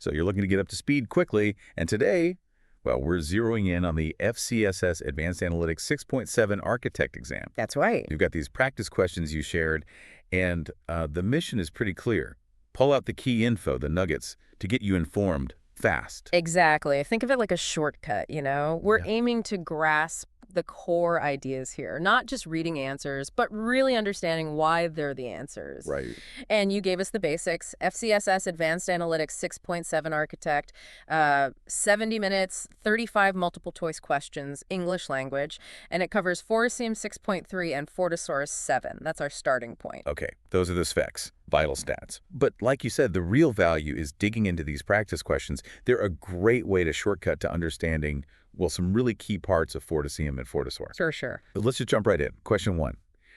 So you're looking to get up to speed quickly, and today, well, we're zeroing in on the FCSS Advanced Analytics 6.7 Architect exam. That's right. You've got these practice questions you shared, and the mission is pretty clear. Pull out the key info, the nuggets, to get you informed fast. Exactly. Think of it like a shortcut, you know? We're Yeah. aiming to grasp the core ideas here, not just reading answers, but really understanding why they're the answers. Right. And you gave us the basics, FCSS Advanced Analytics 6.7 Architect, 70 minutes, 35 multiple choice questions, English language, and it covers FortiSIEM 6.3 and FortiSOAR 7. That's our starting point. Okay, those are the specs, vital stats. But like you said, the real value is digging into these practice questions. They're a great way to shortcut to understanding, well, some really key parts of FortiSIEM and FortiSOAR. Sure. But let's just jump right in. Question 1.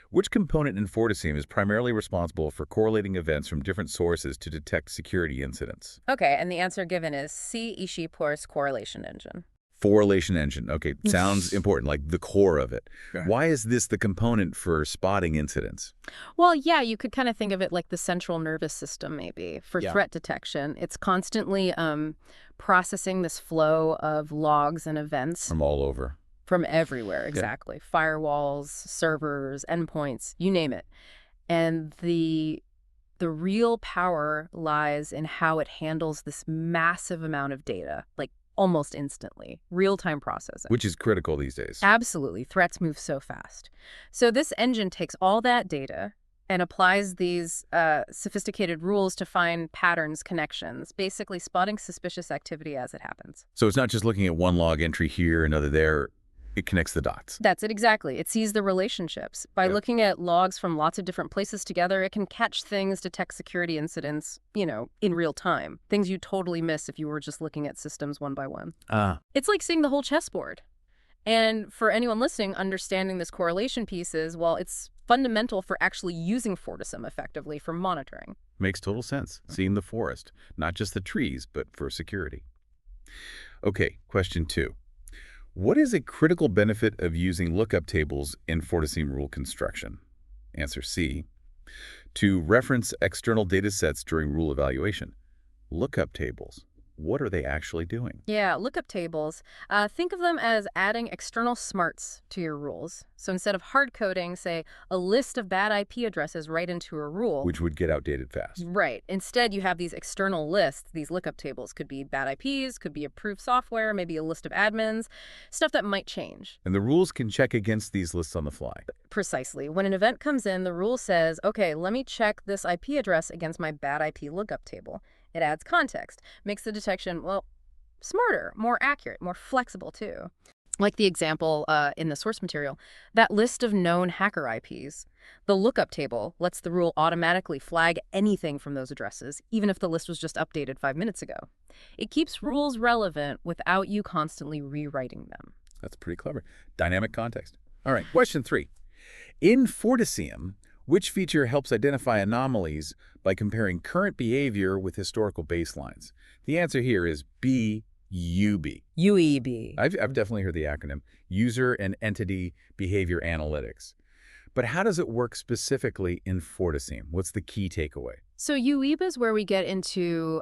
Which component in FortiSIEM is primarily responsible for correlating events from different sources to detect security incidents? Okay, and the answer given is C, Ishipor's correlation engine. Correlation engine. Okay, sounds important, like the core of it. Yeah. Why is this the component for spotting incidents? Well, yeah, you could kind of think of it like the central nervous system, maybe, for Yeah. threat detection. It's constantly processing this flow of logs and events From all over. from everywhere, exactly. Firewalls, servers, endpoints, you name it. And the real power lies in how it handles this massive amount of data, like almost instantly, real-time processing. Which is critical these days. Absolutely. Threats move so fast. So this engine takes all that data and applies these sophisticated rules to find patterns, connections, basically spotting suspicious activity as it happens. So it's not just looking at one log entry here, another there. It connects the dots. That's it exactly. It sees the relationships. By Yeah. looking at logs from lots of different places together, it can catch things, detect security incidents, you know, in real time. Things you totally miss if you were just looking at systems one by one. It's like seeing the whole chessboard. And for anyone listening, understanding this correlation piece is, well, it's fundamental for actually using FortiSIEM effectively for monitoring. Makes total sense. Seeing the forest, not just the trees, but for security. Okay, question 2. What is a critical benefit of using lookup tables in FortiSIEM rule construction? Answer C. To reference external data sets during rule evaluation. Lookup tables. What are they actually doing? Yeah, lookup tables. Think of them as adding external smarts to your rules. So instead of hard coding, say, a list of bad IP addresses right into a rule. Which would get outdated fast. Right. Instead, you have these external lists. These lookup tables could be bad IPs, could be approved software, maybe a list of admins, stuff that might change. And the rules can check against these lists on the fly. Precisely. When an event comes in, the rule says, okay, let me check this IP address against my bad IP lookup table. It adds context, makes the detection, well, smarter, more accurate, more flexible too. Like the example in the source material, that list of known hacker IPs. The lookup table lets the rule automatically flag anything from those addresses, even if the list was just updated 5 minutes ago. It keeps rules relevant without you constantly rewriting them. That's pretty clever. Dynamic context. All right, question 3. In FortiSIEM, which feature helps identify anomalies by comparing current behavior with historical baselines? The answer here is B, UB. UEB. I've definitely heard the acronym, User and Entity Behavior Analytics. But how does it work specifically in FortiSIEM? What's the key takeaway? So UEB is where we get into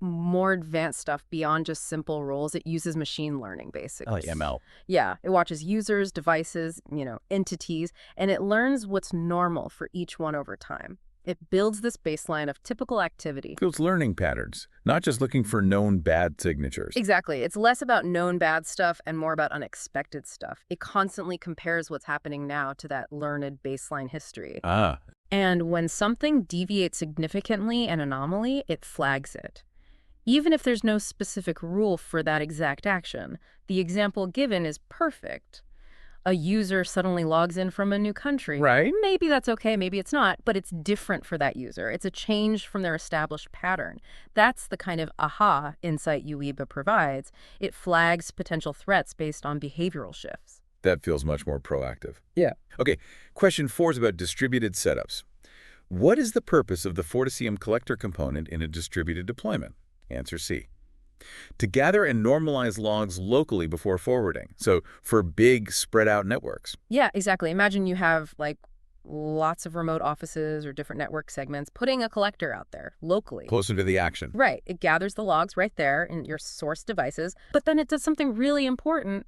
more advanced stuff beyond just simple rules. It uses machine learning, basically. Like ML. Yeah, it watches users, devices, entities, and it learns what's normal for each one over time. It builds this baseline of typical activity. Builds learning patterns, not just looking for known bad signatures. Exactly. It's less about known bad stuff and more about unexpected stuff. It constantly compares what's happening now to that learned baseline history. And when something deviates significantly, an anomaly, it flags it. Even if there's no specific rule for that exact action, the example given is perfect. A user suddenly logs in from a new country. Right. Maybe that's okay, maybe it's not, but it's different for that user. It's a change from their established pattern. That's the kind of aha insight UEBA provides. It flags potential threats based on behavioral shifts. That feels much more proactive. Yeah. Okay, question 4 is about distributed setups. What is the purpose of the FortiSIEM collector component in a distributed deployment? Answer C. To gather and normalize logs locally before forwarding. So for big spread out networks. Yeah, exactly. Imagine you have like lots of remote offices or different network segments, putting a collector out there locally. Closer to the action. Right. It gathers the logs right there in your source devices, but then it does something really important.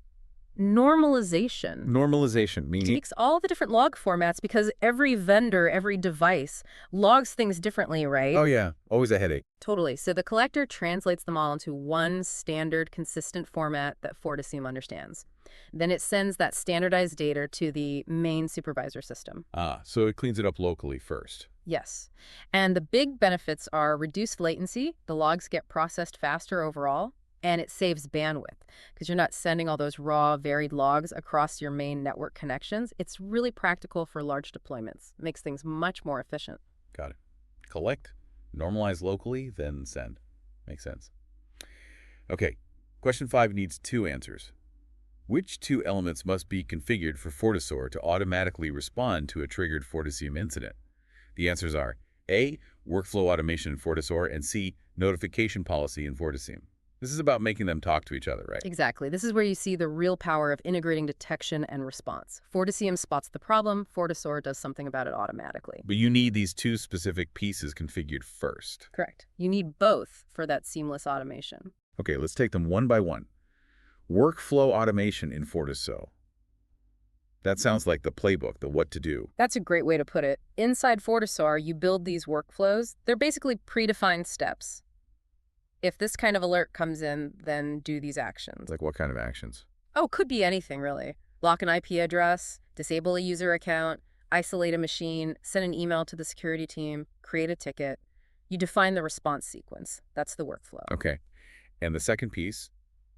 Normalization. Normalization, meaning? Takes all the different log formats because every vendor, every device logs things differently, right? Oh yeah, always a headache. Totally. So the collector translates them all into one standard, consistent format that FortiSIEM understands. Then it sends that standardized data to the main supervisor system. Ah, so it cleans it up locally first. Yes. And the big benefits are reduced latency, the logs get processed faster overall, and it saves bandwidth because you're not sending all those raw, varied logs across your main network connections. It's really practical for large deployments. It makes things much more efficient. Got it. Collect, normalize locally, then send. Makes sense. Okay, question 5 needs 2 answers. Which 2 elements must be configured for FortiSOAR to automatically respond to a triggered FortiSIEM incident? The answers are A, workflow automation in FortiSOAR, and C, notification policy in FortiSIEM. This is about making them talk to each other, right? Exactly. This is where you see the real power of integrating detection and response. FortiSIEM spots the problem, FortiSOAR does something about it automatically. But you need these 2 specific pieces configured first. Correct. You need both for that seamless automation. Okay, let's take them one by one. Workflow automation in FortiSOAR. That sounds like the playbook, the what to do. That's a great way to put it. Inside FortiSOAR, you build these workflows. They're basically predefined steps. If this kind of alert comes in, then do these actions. Like what kind of actions? Oh, could be anything, really. Block an IP address, disable a user account, isolate a machine, send an email to the security team, create a ticket. You define the response sequence. That's the workflow. Okay. And the second piece,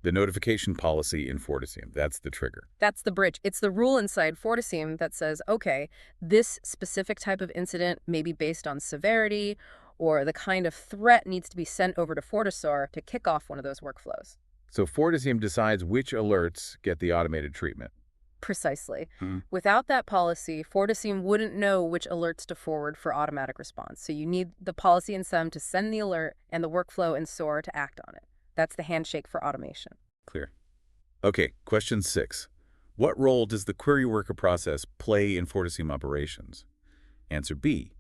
the notification policy in FortiSIEM. That's the trigger. That's the bridge. It's the rule inside FortiSIEM that says, okay, this specific type of incident may be based on severity, or the kind of threat needs to be sent over to FortiSOAR to kick off one of those workflows. So FortiSIEM decides which alerts get the automated treatment. Precisely. Without that policy, FortiSIEM wouldn't know which alerts to forward for automatic response. So you need the policy in SIEM to send the alert and the workflow in SOAR to act on it. That's the handshake for automation. Clear. Okay, question 6. What role does the query worker process play in FortiSIEM operations? Answer B.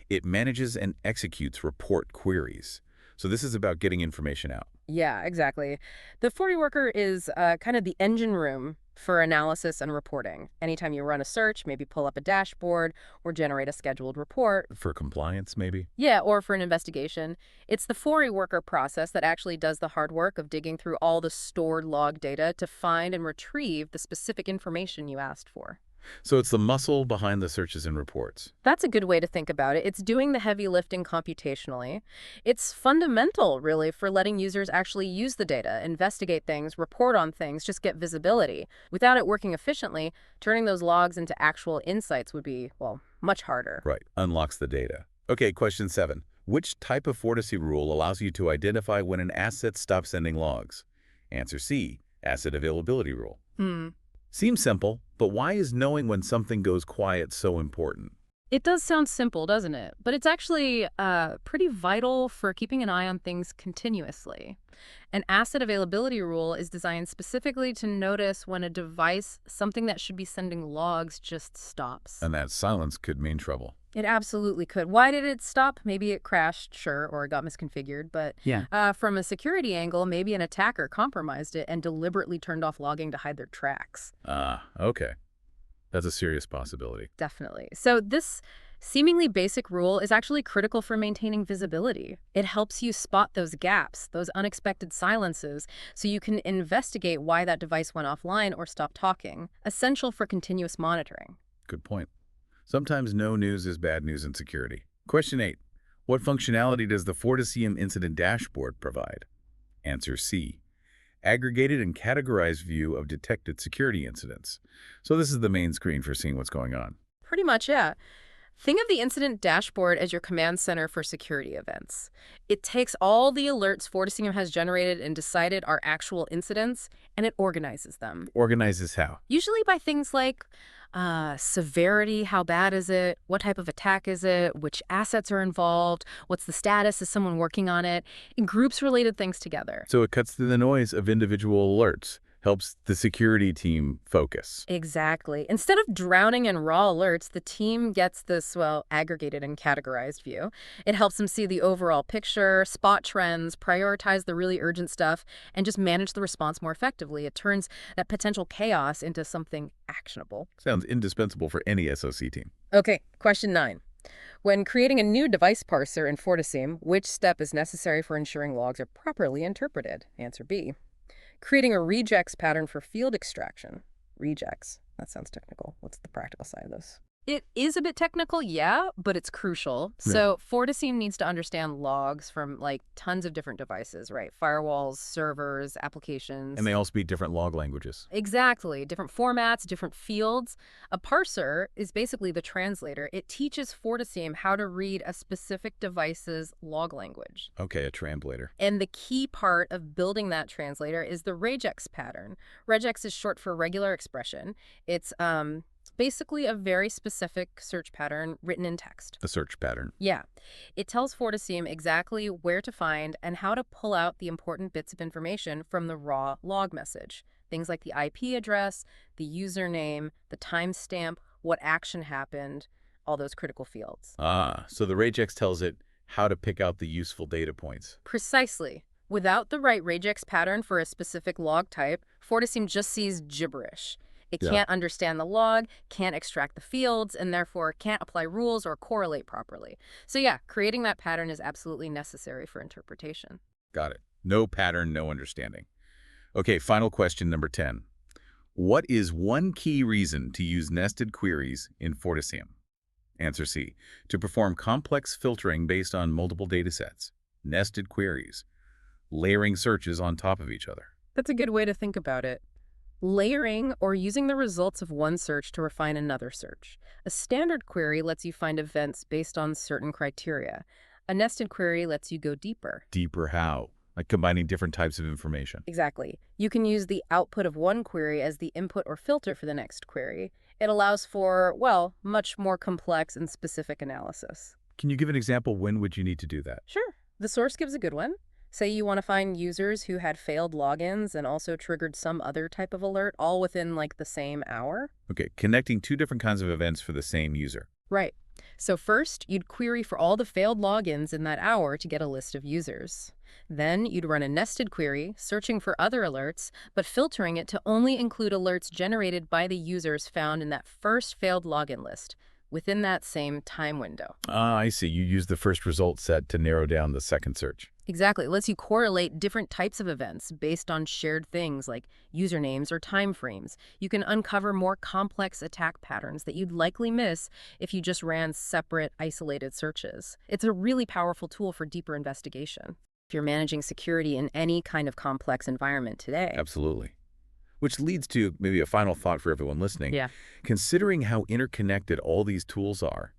It manages and executes report queries. So this is about getting information out. Yeah, exactly. The FortiWorker is kind of the engine room for analysis and reporting. Anytime you run a search, maybe pull up a dashboard or generate a scheduled report. For compliance, maybe? Yeah, or for an investigation. It's the FortiWorker process that actually does the hard work of digging through all the stored log data to find and retrieve the specific information you asked for. So it's the muscle behind the searches and reports. That's a good way to think about it. It's doing the heavy lifting computationally. It's fundamental, really, for letting users actually use the data, investigate things, report on things, just get visibility. Without it working efficiently, turning those logs into actual insights would be, well, much harder. Right. Unlocks the data. Okay, question 7. Which type of FortiSIEM rule allows you to identify when an asset stops sending logs? Answer C. Asset availability rule. Seems simple, but why is knowing when something goes quiet so important? It does sound simple, doesn't it? But it's actually pretty vital for keeping an eye on things continuously. An asset availability rule is designed specifically to notice when a device, something that should be sending logs, just stops. And that silence could mean trouble. It absolutely could. Why did it stop? Maybe it crashed, sure, or it got misconfigured. But from a security angle, maybe an attacker compromised it and deliberately turned off logging to hide their tracks. Ah, okay. That's a serious possibility. Definitely. So this seemingly basic rule is actually critical for maintaining visibility. It helps you spot those gaps, those unexpected silences, so you can investigate why that device went offline or stopped talking. Essential for continuous monitoring. Good point. Sometimes no news is bad news in security. Question 8. What functionality does the FortiSIEM incident dashboard provide? Answer C. Aggregated and categorized view of detected security incidents. So this is the main screen for seeing what's going on. Pretty much, yeah. Think of the incident dashboard as your command center for security events. It takes all the alerts FortiSIEM has generated and decided are actual incidents, and it organizes them. Organizes how? Usually by things like severity, how bad is it, what type of attack is it, which assets are involved, what's the status, is someone working on it. It groups related things together. So it cuts through the noise of individual alerts, Helps the security team focus. Exactly. Instead of drowning in raw alerts, the team gets this, well, aggregated and categorized view. It helps them see the overall picture, spot trends, prioritize the really urgent stuff, and just manage the response more effectively. It turns that potential chaos into something actionable. Sounds indispensable for any SOC team. Okay, question 9. When creating a new device parser in FortiSIEM, which step is necessary for ensuring logs are properly interpreted? Answer B. Creating a regex pattern for field extraction. Regex. That sounds technical. What's the practical side of this? It is a bit technical, yeah, but it's crucial. Yeah. So FortiSIEM needs to understand logs from like tons of different devices, right? Firewalls, servers, applications. And they all speak different log languages. Exactly. Different formats, different fields. A parser is basically the translator. It teaches FortiSIEM how to read a specific device's log language. Okay, a translator. And the key part of building that translator is the regex pattern. Regex is short for regular expression. It's basically a very specific search pattern written in text. A search pattern. Yeah. It tells FortiSIEM exactly where to find and how to pull out the important bits of information from the raw log message. Things like the IP address, the username, the timestamp, what action happened, all those critical fields. Ah, so the regex tells it how to pick out the useful data points. Precisely. Without the right regex pattern for a specific log type, FortiSIEM just sees gibberish. It Yeah. can't understand the log, can't extract the fields, and therefore can't apply rules or correlate properly. So yeah, creating that pattern is absolutely necessary for interpretation. Got it. No pattern, no understanding. Okay, final question number 10. What is one key reason to use nested queries in FortiSIEM? Answer C. To perform complex filtering based on multiple datasets. Nested queries. Layering searches on top of each other. That's a good way to think about it. Layering, or using the results of one search to refine another search. A standard query lets you find events based on certain criteria. A nested query lets you go deeper. Deeper how? Like combining different types of information. Exactly. You can use the output of one query as the input or filter for the next query. It allows for, well, much more complex and specific analysis. Can you give an example? When would you need to do that? Sure. The source gives a good one. Say you want to find users who had failed logins and also triggered some other type of alert, all within like the same hour. Okay, connecting two different kinds of events for the same user. Right. So first, you'd query for all the failed logins in that hour to get a list of users. Then you'd run a nested query, searching for other alerts, but filtering it to only include alerts generated by the users found in that first failed login list, within that same time window. Ah, I see. You use the first result set to narrow down the second search. Exactly. It lets you correlate different types of events based on shared things like usernames or time frames. You can uncover more complex attack patterns that you'd likely miss if you just ran separate, isolated searches. It's a really powerful tool for deeper investigation if you're managing security in any kind of complex environment today. Absolutely. Which leads to maybe a final thought for everyone listening. Yeah. Considering how interconnected all these tools are,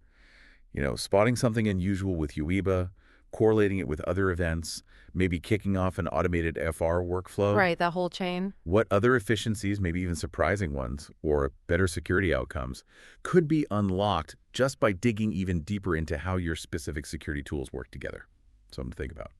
spotting something unusual with UEBA, correlating it with other events, maybe kicking off an automated FR workflow. Right, that whole chain. What other efficiencies, maybe even surprising ones, or better security outcomes, could be unlocked just by digging even deeper into how your specific security tools work together? Something to think about.